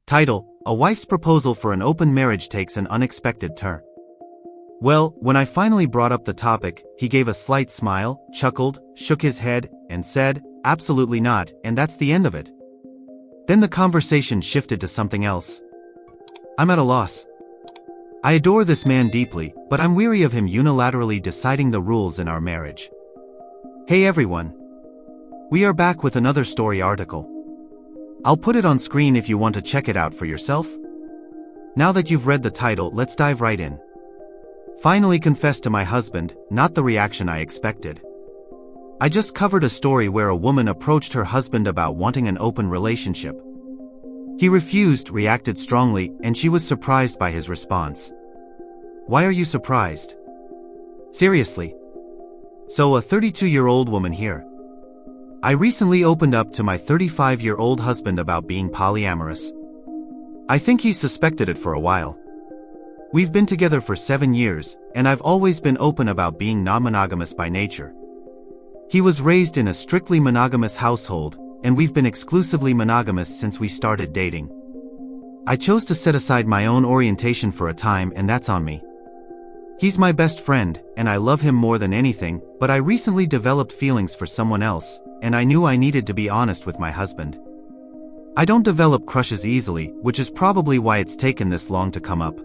Title: A wife's proposal for an open marriage takes an unexpected turn. Well, when I finally brought up the topic, he gave a slight smile, chuckled, shook his head, and said, "Absolutely not," and that's the end of it. Then the conversation shifted to something else. I'm at a loss. I adore this man deeply, but I'm weary of him unilaterally deciding the rules in our marriage. Hey everyone. We are back with another story article. I'll put it on screen if you want to check it out for yourself. Now that you've read the title, let's dive right in. Finally confessed to my husband, not the reaction I expected. I just covered a story where a woman approached her husband about wanting an open relationship. He refused, reacted strongly, and she was surprised by his response. Why are you surprised? Seriously. So a 32-year-old woman here. I recently opened up to my 35-year-old husband about being polyamorous. I think he's suspected it for a while. We've been together for 7 years, and I've always been open about being non-monogamous by nature. He was raised in a strictly monogamous household, and we've been exclusively monogamous since we started dating. I chose to set aside my own orientation for a time, and that's on me. He's my best friend, and I love him more than anything, but I recently developed feelings for someone else, and I knew I needed to be honest with my husband. I don't develop crushes easily, which is probably why it's taken this long to come up.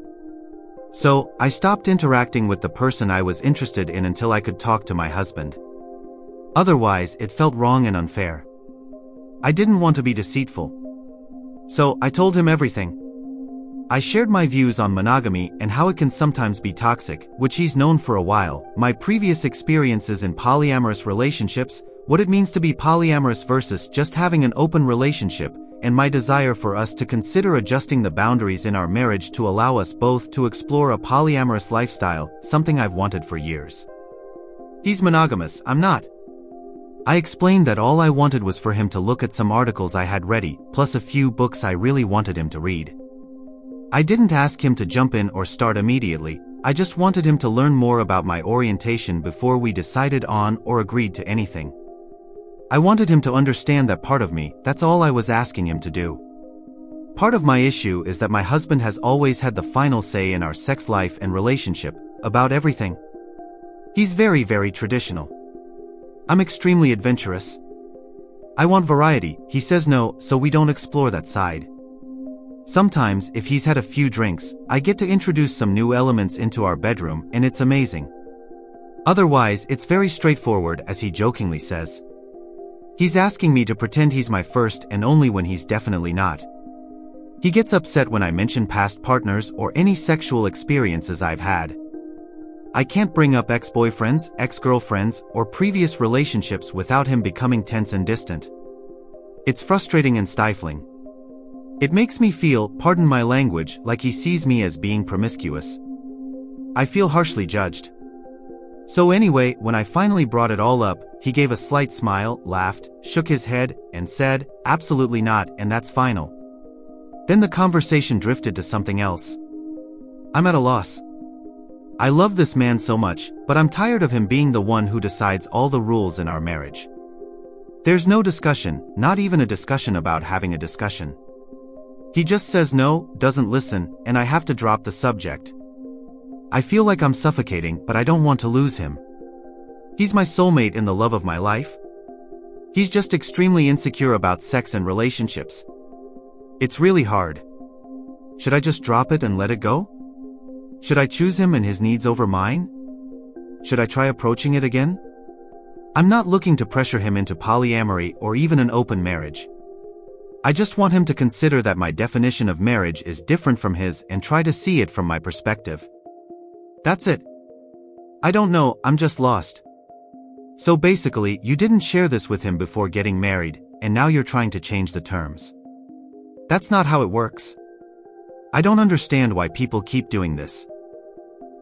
So, I stopped interacting with the person I was interested in until I could talk to my husband. Otherwise, it felt wrong and unfair. I didn't want to be deceitful. So, I told him everything. I shared my views on monogamy and how it can sometimes be toxic, which he's known for a while, my previous experiences in polyamorous relationships, what it means to be polyamorous versus just having an open relationship, and my desire for us to consider adjusting the boundaries in our marriage to allow us both to explore a polyamorous lifestyle, something I've wanted for years. He's monogamous, I'm not. I explained that all I wanted was for him to look at some articles I had ready, plus a few books I really wanted him to read. I didn't ask him to jump in or start immediately, I just wanted him to learn more about my orientation before we decided on or agreed to anything. I wanted him to understand that part of me, that's all I was asking him to do. Part of my issue is that my husband has always had the final say in our sex life and relationship, about everything. He's very, very traditional. I'm extremely adventurous. I want variety, he says no, so we don't explore that side. Sometimes, if he's had a few drinks, I get to introduce some new elements into our bedroom, and it's amazing. Otherwise, it's very straightforward, as he jokingly says. He's asking me to pretend he's my first and only when he's definitely not. He gets upset when I mention past partners or any sexual experiences I've had. I can't bring up ex-boyfriends, ex-girlfriends, or previous relationships without him becoming tense and distant. It's frustrating and stifling. It makes me feel, pardon my language, like he sees me as being promiscuous. I feel harshly judged. So anyway, when I finally brought it all up, he gave a slight smile, laughed, shook his head, and said, "Absolutely not, and that's final." Then the conversation drifted to something else. I'm at a loss. I love this man so much, but I'm tired of him being the one who decides all the rules in our marriage. There's no discussion, not even a discussion about having a discussion. He just says no, doesn't listen, and I have to drop the subject. I feel like I'm suffocating, but I don't want to lose him. He's my soulmate and the love of my life. He's just extremely insecure about sex and relationships. It's really hard. Should I just drop it and let it go? Should I choose him and his needs over mine? Should I try approaching it again? I'm not looking to pressure him into polyamory or even an open marriage. I just want him to consider that my definition of marriage is different from his and try to see it from my perspective. That's it. I don't know, I'm just lost. So basically, you didn't share this with him before getting married, and now you're trying to change the terms. That's not how it works. I don't understand why people keep doing this.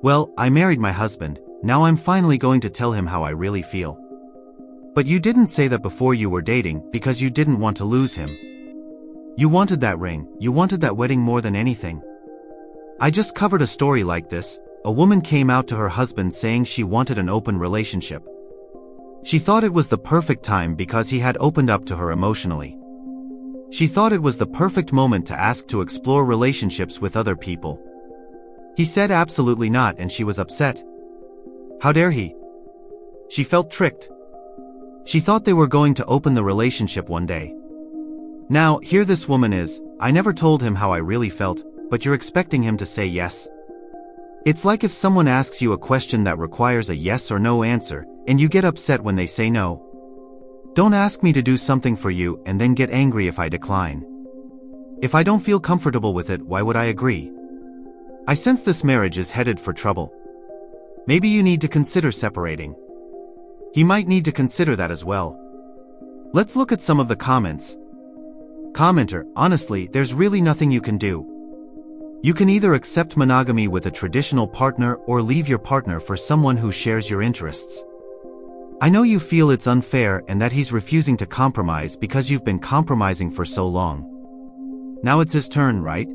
Well, I married my husband, now I'm finally going to tell him how I really feel. But you didn't say that before you were dating because you didn't want to lose him. You wanted that ring, you wanted that wedding more than anything. I just covered a story like this. A woman came out to her husband saying she wanted an open relationship. She thought it was the perfect time because he had opened up to her emotionally. She thought it was the perfect moment to ask to explore relationships with other people. He said absolutely not, and she was upset. How dare he? She felt tricked. She thought they were going to open the relationship one day. Now, here this woman is. I never told him how I really felt, but you're expecting him to say yes. It's like if someone asks you a question that requires a yes or no answer, and you get upset when they say no. Don't ask me to do something for you and then get angry if I decline. If I don't feel comfortable with it, why would I agree? I sense this marriage is headed for trouble. Maybe you need to consider separating. He might need to consider that as well. Let's look at some of the comments. Commenter, honestly, there's really nothing you can do. You can either accept monogamy with a traditional partner or leave your partner for someone who shares your interests. I know you feel it's unfair and that he's refusing to compromise because you've been compromising for so long. Now it's his turn, right?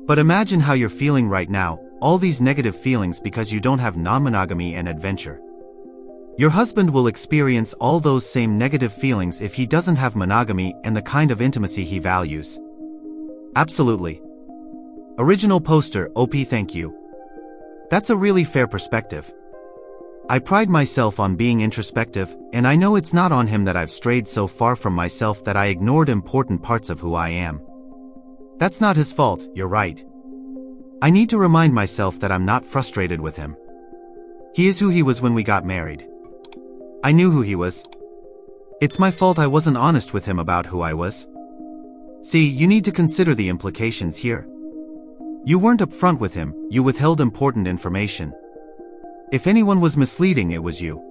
But imagine how you're feeling right now, all these negative feelings because you don't have non-monogamy and adventure. Your husband will experience all those same negative feelings if he doesn't have monogamy and the kind of intimacy he values. Absolutely. Original poster, OP, thank you. That's a really fair perspective. I pride myself on being introspective, and I know it's not on him that I've strayed so far from myself that I ignored important parts of who I am. That's not his fault, you're right. I need to remind myself that I'm not frustrated with him. He is who he was when we got married. I knew who he was. It's my fault I wasn't honest with him about who I was. See, you need to consider the implications here. You weren't upfront with him, you withheld important information. If anyone was misleading, it was you.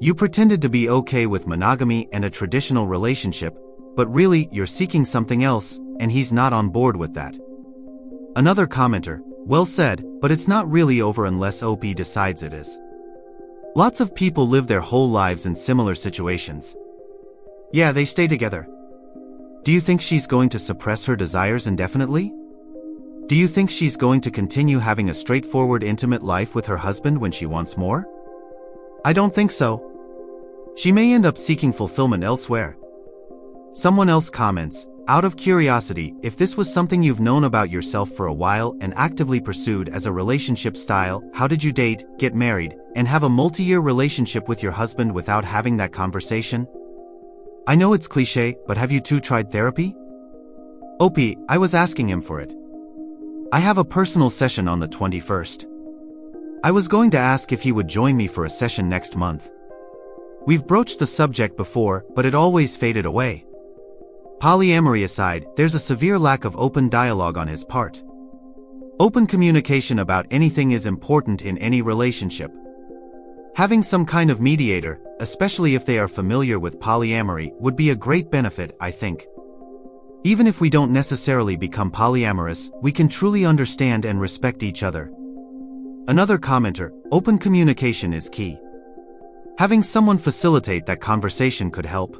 You pretended to be okay with monogamy and a traditional relationship, but really, you're seeking something else, and he's not on board with that. Another commenter, well said, but it's not really over unless OP decides it is. Lots of people live their whole lives in similar situations. Yeah, they stay together. Do you think she's going to suppress her desires indefinitely? Do you think she's going to continue having a straightforward, intimate life with her husband when she wants more? I don't think so. She may end up seeking fulfillment elsewhere. Someone else comments, out of curiosity, if this was something you've known about yourself for a while and actively pursued as a relationship style, how did you date, get married, and have a multi-year relationship with your husband without having that conversation? I know it's cliché, but have you two tried therapy? OP, I was asking him for it. I have a personal session on the 21st. I was going to ask if he would join me for a session next month. We've broached the subject before, but it always faded away. Polyamory aside, there's a severe lack of open dialogue on his part. Open communication about anything is important in any relationship. Having some kind of mediator, especially if they are familiar with polyamory, would be a great benefit, I think. Even if we don't necessarily become polyamorous, we can truly understand and respect each other. Another commenter, open communication is key. Having someone facilitate that conversation could help.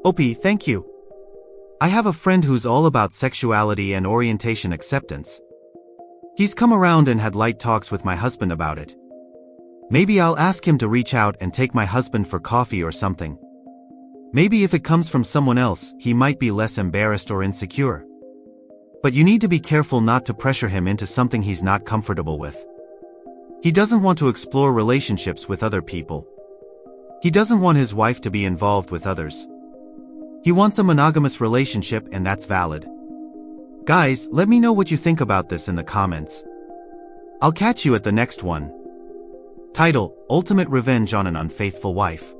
OP, thank you. I have a friend who's all about sexuality and orientation acceptance. He's come around and had light talks with my husband about it. Maybe I'll ask him to reach out and take my husband for coffee or something. Maybe if it comes from someone else, he might be less embarrassed or insecure. But you need to be careful not to pressure him into something he's not comfortable with. He doesn't want to explore relationships with other people. He doesn't want his wife to be involved with others. He wants a monogamous relationship, and that's valid. Guys, let me know what you think about this in the comments. I'll catch you at the next one. Title, Ultimate Revenge on an Unfaithful Wife.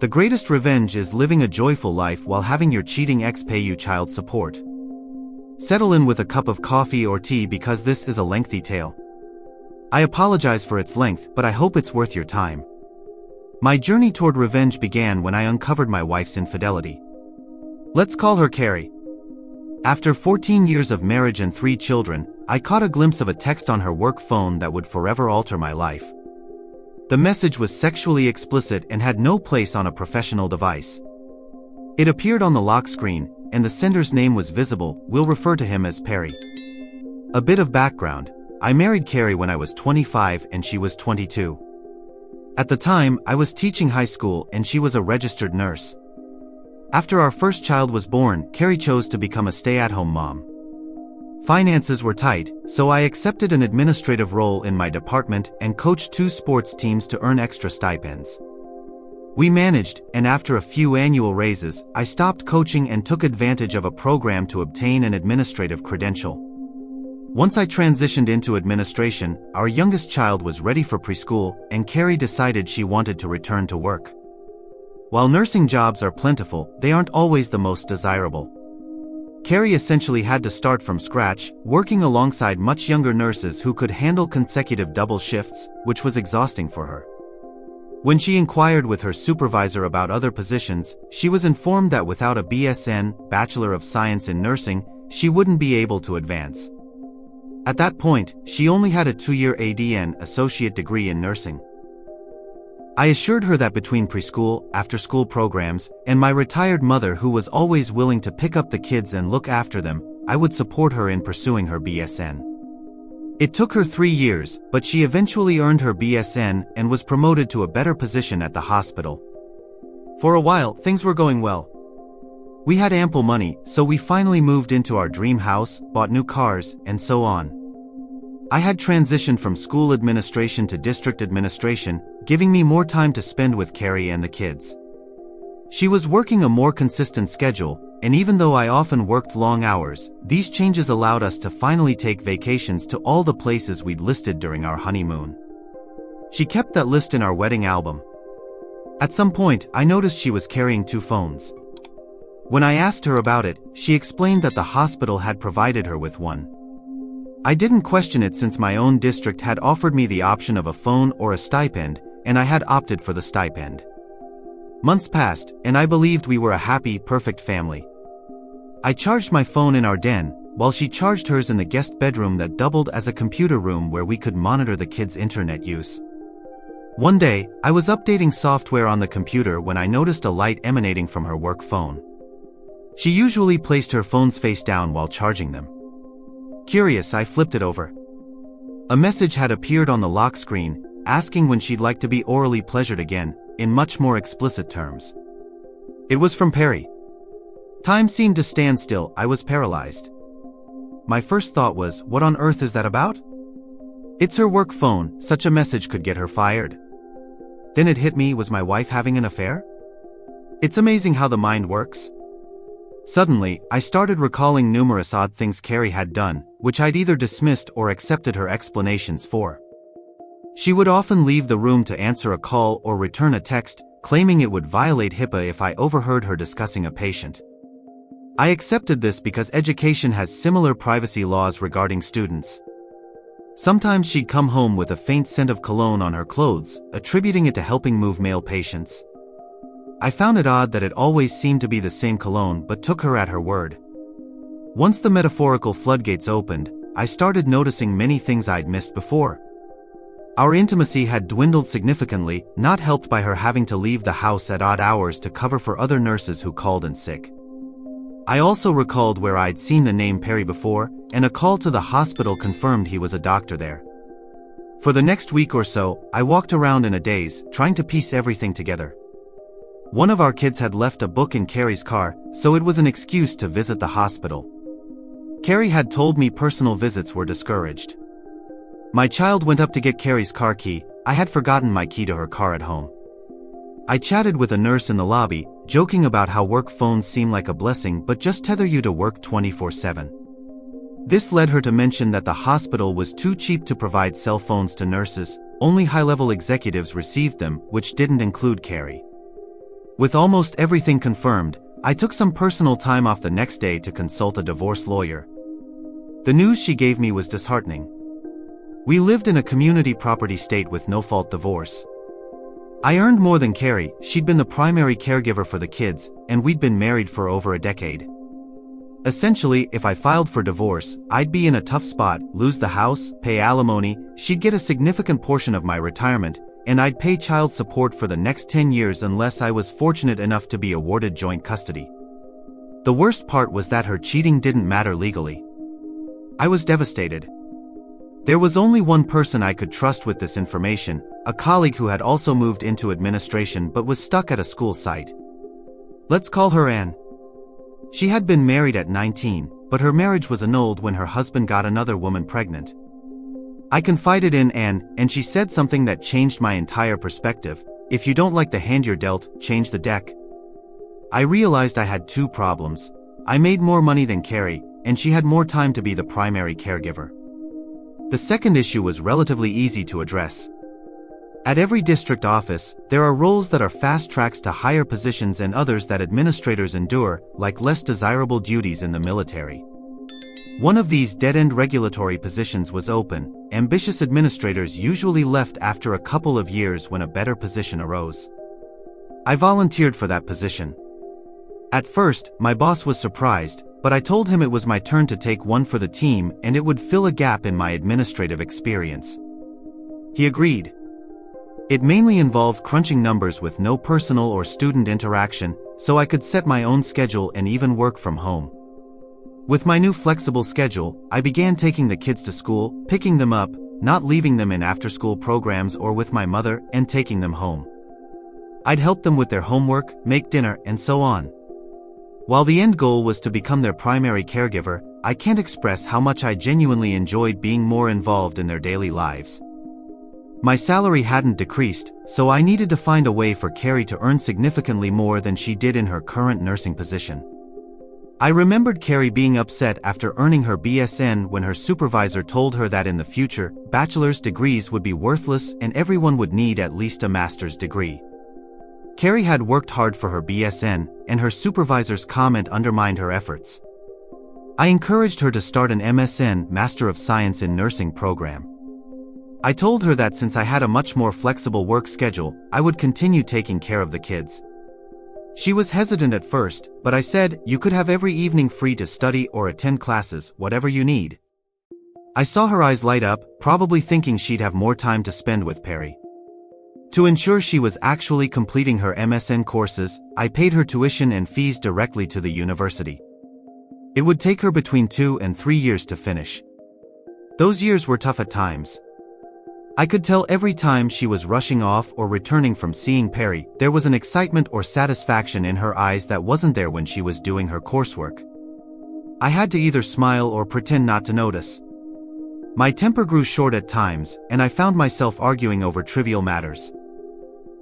The greatest revenge is living a joyful life while having your cheating ex pay you child support. Settle in with a cup of coffee or tea because this is a lengthy tale. I apologize for its length, but I hope it's worth your time. My journey toward revenge began when I uncovered my wife's infidelity. Let's call her Carrie. After 14 years of marriage and 3 children, I caught a glimpse of a text on her work phone that would forever alter my life. The message was sexually explicit and had no place on a professional device. It appeared on the lock screen, and the sender's name was visible. We'll refer to him as Perry. A bit of background. I married Carrie when I was 25 and she was 22. At the time, I was teaching high school and she was a registered nurse. After our first child was born, Carrie chose to become a stay-at-home mom. Finances were tight, so I accepted an administrative role in my department and coached 2 sports teams to earn extra stipends. We managed, and after a few annual raises, I stopped coaching and took advantage of a program to obtain an administrative credential. Once I transitioned into administration, our youngest child was ready for preschool, and Carrie decided she wanted to return to work. While nursing jobs are plentiful, they aren't always the most desirable. Carrie essentially had to start from scratch, working alongside much younger nurses who could handle consecutive double shifts, which was exhausting for her. When she inquired with her supervisor about other positions, she was informed that without a BSN, Bachelor of Science in Nursing, she wouldn't be able to advance. At that point, she only had a 2-year ADN, Associate Degree in Nursing. I assured her that between preschool, after-school programs, and my retired mother who was always willing to pick up the kids and look after them, I would support her in pursuing her BSN. It took her 3 years, but she eventually earned her BSN and was promoted to a better position at the hospital. For a while, things were going well. We had ample money, so we finally moved into our dream house, bought new cars, and so on. I had transitioned from school administration to district administration, giving me more time to spend with Carrie and the kids. She was working a more consistent schedule, and even though I often worked long hours, these changes allowed us to finally take vacations to all the places we'd listed during our honeymoon. She kept that list in our wedding album. At some point, I noticed she was carrying 2 phones. When I asked her about it, she explained that the hospital had provided her with one. I didn't question it since my own district had offered me the option of a phone or a stipend, and I had opted for the stipend. Months passed, and I believed we were a happy, perfect family. I charged my phone in our den, while she charged hers in the guest bedroom that doubled as a computer room where we could monitor the kids' internet use. One day, I was updating software on the computer when I noticed a light emanating from her work phone. She usually placed her phones face down while charging them. Curious, I flipped it over. A message had appeared on the lock screen, asking when she'd like to be orally pleasured again, in much more explicit terms. It was from Perry. Time seemed to stand still. I was paralyzed. My first thought was, what on earth is that about? It's her work phone, such a message could get her fired. Then it hit me, was my wife having an affair? It's amazing how the mind works. Suddenly, I started recalling numerous odd things Carrie had done, which I'd either dismissed or accepted her explanations for. She would often leave the room to answer a call or return a text, claiming it would violate HIPAA if I overheard her discussing a patient. I accepted this because education has similar privacy laws regarding students. Sometimes she'd come home with a faint scent of cologne on her clothes, attributing it to helping move male patients. I found it odd that it always seemed to be the same cologne, but took her at her word. Once the metaphorical floodgates opened, I started noticing many things I'd missed before. Our intimacy had dwindled significantly, not helped by her having to leave the house at odd hours to cover for other nurses who called in sick. I also recalled where I'd seen the name Perry before, and a call to the hospital confirmed he was a doctor there. For the next week or so, I walked around in a daze, trying to piece everything together. One of our kids had left a book in Carrie's car, so it was an excuse to visit the hospital. Carrie had told me personal visits were discouraged. My child went up to get Carrie's car key. I had forgotten my key to her car at home. I chatted with a nurse in the lobby, joking about how work phones seem like a blessing but just tether you to work 24/7. This led her to mention that the hospital was too cheap to provide cell phones to nurses, only high-level executives received them, which didn't include Carrie. With almost everything confirmed, I took some personal time off the next day to consult a divorce lawyer. The news she gave me was disheartening. We lived in a community property state with no-fault divorce. I earned more than Carrie, she'd been the primary caregiver for the kids, and we'd been married for over a decade. Essentially, if I filed for divorce, I'd be in a tough spot, lose the house, pay alimony, she'd get a significant portion of my retirement, and I'd pay child support for the next 10 years unless I was fortunate enough to be awarded joint custody. The worst part was that her cheating didn't matter legally. I was devastated. There was only one person I could trust with this information, a colleague who had also moved into administration but was stuck at a school site. Let's call her Anne. She had been married at 19, but her marriage was annulled when her husband got another woman pregnant. I confided in Anne, and she said something that changed my entire perspective. If you don't like the hand you're dealt, change the deck. I realized I had two problems. I made more money than Carrie, and she had more time to be the primary caregiver. The second issue was relatively easy to address. At every district office, there are roles that are fast tracks to higher positions and others that administrators endure, like less desirable duties in the military. One of these dead-end regulatory positions was open. Ambitious administrators usually left after a couple of years when a better position arose. I volunteered for that position. At first, my boss was surprised, but I told him it was my turn to take one for the team and it would fill a gap in my administrative experience. He agreed. It mainly involved crunching numbers with no personal or student interaction, so I could set my own schedule and even work from home. With my new flexible schedule, I began taking the kids to school, picking them up, not leaving them in after-school programs or with my mother, and taking them home. I'd help them with their homework, make dinner, and so on. While the end goal was to become their primary caregiver, I can't express how much I genuinely enjoyed being more involved in their daily lives. My salary hadn't decreased, so I needed to find a way for Carrie to earn significantly more than she did in her current nursing position. I remembered Carrie being upset after earning her BSN when her supervisor told her that in the future, bachelor's degrees would be worthless and everyone would need at least a master's degree. Carrie had worked hard for her BSN, and her supervisor's comment undermined her efforts. I encouraged her to start an MSN, Master of Science in Nursing program. I told her that since I had a much more flexible work schedule, I would continue taking care of the kids. She was hesitant at first, but I said, you could have every evening free to study or attend classes, whatever you need. I saw her eyes light up, probably thinking she'd have more time to spend with Perry. To ensure she was actually completing her MSN courses, I paid her tuition and fees directly to the university. It would take her between 2 and 3 years to finish. Those years were tough at times. I could tell every time she was rushing off or returning from seeing Perry, there was an excitement or satisfaction in her eyes that wasn't there when she was doing her coursework. I had to either smile or pretend not to notice. My temper grew short at times, and I found myself arguing over trivial matters.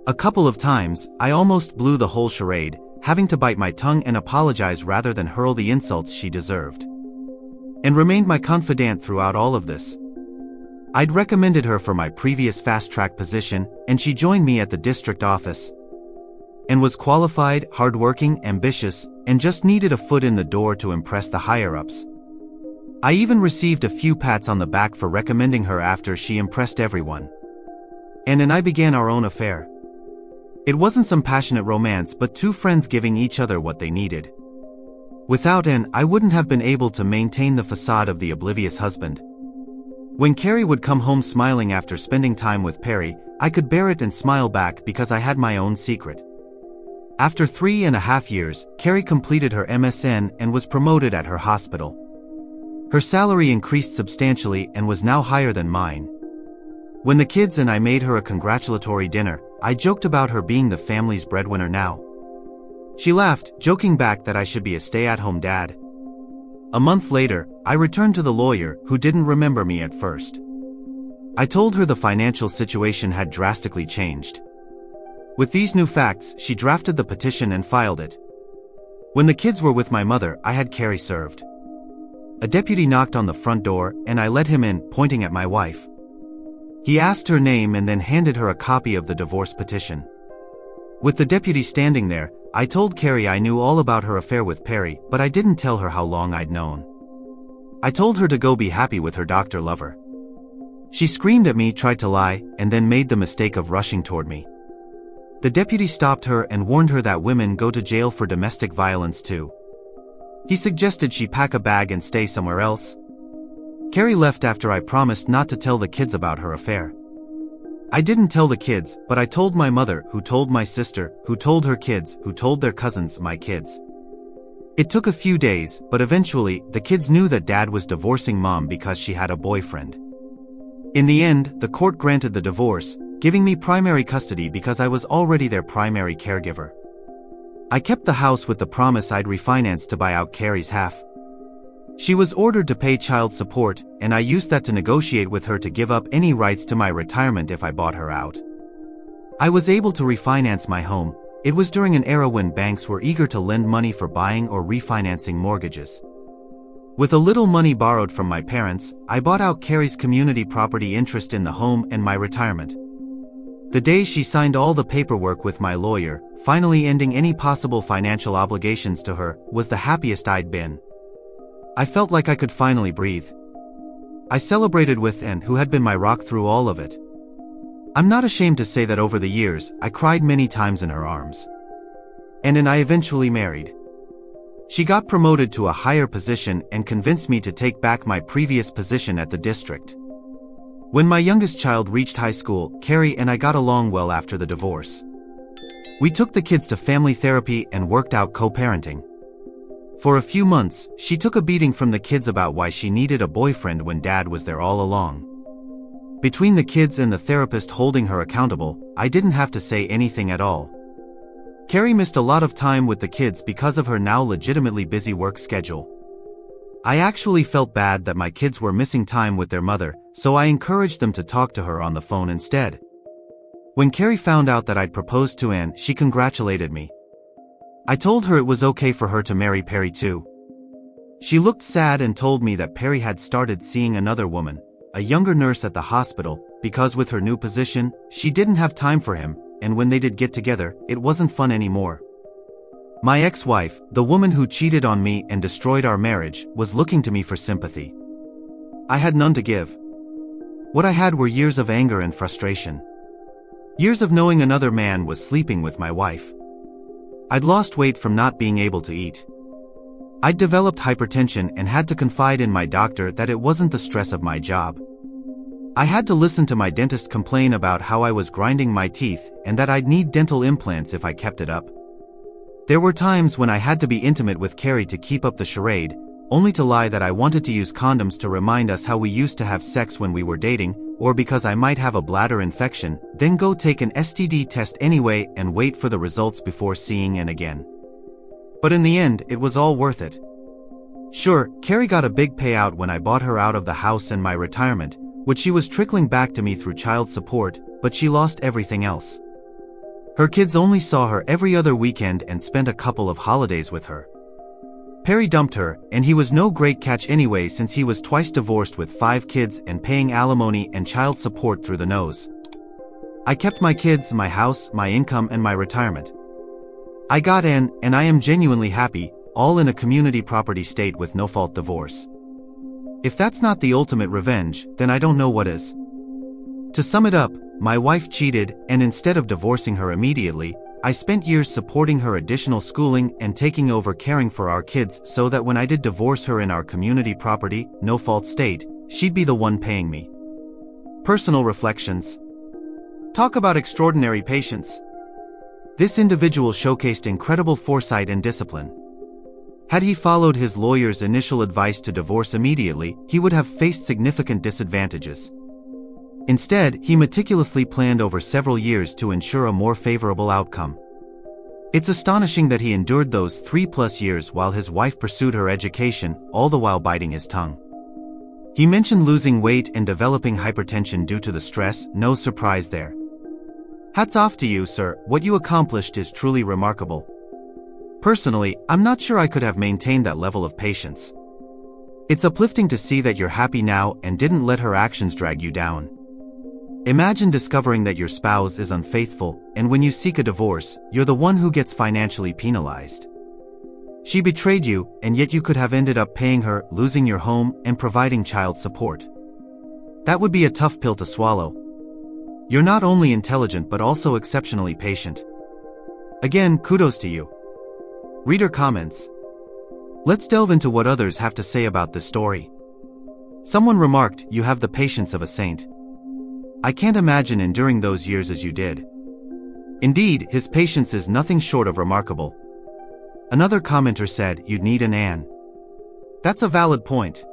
A couple of times, I almost blew the whole charade, having to bite my tongue and apologize rather than hurl the insults she deserved. And remained my confidant throughout all of this. I'd recommended her for my previous fast-track position, and she joined me at the district office. And was qualified, hardworking, ambitious, and just needed a foot in the door to impress the higher-ups. I even received a few pats on the back for recommending her after she impressed everyone. Anne and I began our own affair. It wasn't some passionate romance but two friends giving each other what they needed. Without Anne, I wouldn't have been able to maintain the facade of the oblivious husband. When Carrie would come home smiling after spending time with Perry, I could bear it and smile back because I had my own secret. After 3.5 years, Carrie completed her MSN and was promoted at her hospital. Her salary increased substantially and was now higher than mine. When the kids and I made her a congratulatory dinner, I joked about her being the family's breadwinner now. She laughed, joking back that I should be a stay-at-home dad. A month later, I returned to the lawyer, who didn't remember me at first. I told her the financial situation had drastically changed. With these new facts, she drafted the petition and filed it. When the kids were with my mother, I had Carrie served. A deputy knocked on the front door, and I let him in, pointing at my wife. He asked her name and then handed her a copy of the divorce petition. With the deputy standing there, I told Carrie I knew all about her affair with Perry, but I didn't tell her how long I'd known. I told her to go be happy with her doctor lover. She screamed at me, tried to lie, and then made the mistake of rushing toward me. The deputy stopped her and warned her that women go to jail for domestic violence too. He suggested she pack a bag and stay somewhere else. Carrie left after I promised not to tell the kids about her affair. I didn't tell the kids, but I told my mother, who told my sister, who told her kids, who told their cousins, my kids. It took a few days, but eventually, the kids knew that Dad was divorcing Mom because she had a boyfriend. In the end, the court granted the divorce, giving me primary custody because I was already their primary caregiver. I kept the house with the promise I'd refinance to buy out Carrie's half. She was ordered to pay child support, and I used that to negotiate with her to give up any rights to my retirement if I bought her out. I was able to refinance my home. It was during an era when banks were eager to lend money for buying or refinancing mortgages. With a little money borrowed from my parents, I bought out Carrie's community property interest in the home and my retirement. The day she signed all the paperwork with my lawyer, finally ending any possible financial obligations to her, was the happiest I'd been. I felt like I could finally breathe. I celebrated with Anne, who had been my rock through all of it. I'm not ashamed to say that over the years, I cried many times in her arms. And I eventually married. She got promoted to a higher position and convinced me to take back my previous position at the district. When my youngest child reached high school, Carrie and I got along well after the divorce. We took the kids to family therapy and worked out co-parenting. For a few months, she took a beating from the kids about why she needed a boyfriend when Dad was there all along. Between the kids and the therapist holding her accountable, I didn't have to say anything at all. Carrie missed a lot of time with the kids because of her now legitimately busy work schedule. I actually felt bad that my kids were missing time with their mother, so I encouraged them to talk to her on the phone instead. When Carrie found out that I'd proposed to Anne, she congratulated me. I told her it was okay for her to marry Perry too. She looked sad and told me that Perry had started seeing another woman, a younger nurse at the hospital, because with her new position, she didn't have time for him, and when they did get together, it wasn't fun anymore. My ex-wife, the woman who cheated on me and destroyed our marriage, was looking to me for sympathy. I had none to give. What I had were years of anger and frustration. Years of knowing another man was sleeping with my wife. I'd lost weight from not being able to eat. I'd developed hypertension and had to confide in my doctor that it wasn't the stress of my job. I had to listen to my dentist complain about how I was grinding my teeth and that I'd need dental implants if I kept it up. There were times when I had to be intimate with Carrie to keep up the charade, only to lie that I wanted to use condoms to remind us how we used to have sex when we were dating, or because I might have a bladder infection, then go take an STD test anyway and wait for the results before seeing Anne again. But in the end, it was all worth it. Sure, Carrie got a big payout when I bought her out of the house and my retirement, which she was trickling back to me through child support, but she lost everything else. Her kids only saw her every other weekend and spent a couple of holidays with her. Perry dumped her, and he was no great catch anyway since he was twice divorced with 5 kids and paying alimony and child support through the nose. I kept my kids, my house, my income, and my retirement. I got in, and I am genuinely happy, all in a community property state with no-fault divorce. If that's not the ultimate revenge, then I don't know what is. To sum it up, my wife cheated, and instead of divorcing her immediately, I spent years supporting her additional schooling and taking over caring for our kids so that when I did divorce her in our community property, no-fault state, she'd be the one paying me. Personal reflections. Talk about extraordinary patience. This individual showcased incredible foresight and discipline. Had he followed his lawyer's initial advice to divorce immediately, he would have faced significant disadvantages. Instead, he meticulously planned over several years to ensure a more favorable outcome. It's astonishing that he endured those 3+ years while his wife pursued her education, all the while biting his tongue. He mentioned losing weight and developing hypertension due to the stress, no surprise there. Hats off to you, sir, what you accomplished is truly remarkable. Personally, I'm not sure I could have maintained that level of patience. It's uplifting to see that you're happy now and didn't let her actions drag you down. Imagine discovering that your spouse is unfaithful, and when you seek a divorce, you're the one who gets financially penalized. She betrayed you, and yet you could have ended up paying her, losing your home, and providing child support. That would be a tough pill to swallow. You're not only intelligent but also exceptionally patient. Again, kudos to you. Reader comments. Let's delve into what others have to say about this story. Someone remarked, "You have the patience of a saint. I can't imagine enduring those years as you did." Indeed, his patience is nothing short of remarkable. Another commenter said, "You'd need an Anne." That's a valid point.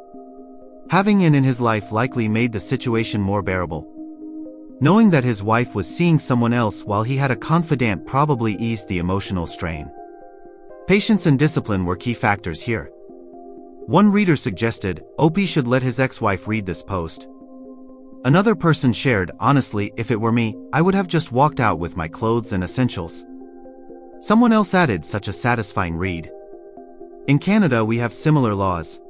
Having Anne in his life likely made the situation more bearable. Knowing that his wife was seeing someone else while he had a confidant probably eased the emotional strain. Patience and discipline were key factors here. One reader suggested, Opie should let his ex-wife read this post. Another person shared, "Honestly, if it were me, I would have just walked out with my clothes and essentials." Someone else added, "Such a satisfying read." In Canada we have similar laws.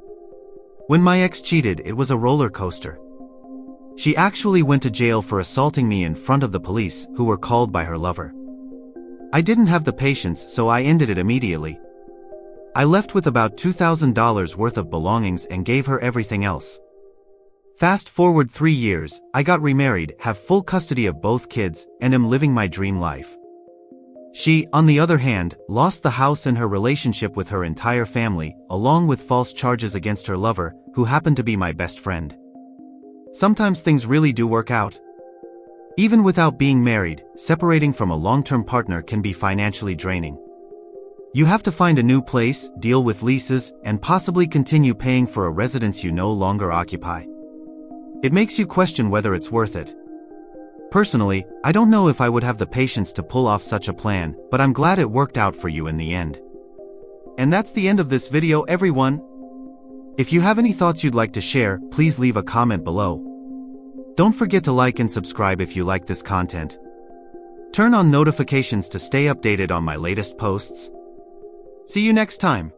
When my ex cheated, it was a roller coaster. She actually went to jail for assaulting me in front of the police, who were called by her lover. I didn't have the patience, so I ended it immediately. I left with about $2,000 worth of belongings and gave her everything else. Fast forward 3 years, I got remarried, have full custody of both kids, and am living my dream life. She, on the other hand, lost the house and her relationship with her entire family, along with false charges against her lover, who happened to be my best friend. Sometimes things really do work out. Even without being married, separating from a long-term partner can be financially draining. You have to find a new place, deal with leases, and possibly continue paying for a residence you no longer occupy. It makes you question whether it's worth it. Personally, I don't know if I would have the patience to pull off such a plan, but I'm glad it worked out for you in the end. And that's the end of this video, everyone. If you have any thoughts you'd like to share, please leave a comment below. Don't forget to like and subscribe if you like this content. Turn on notifications to stay updated on my latest posts. See you next time.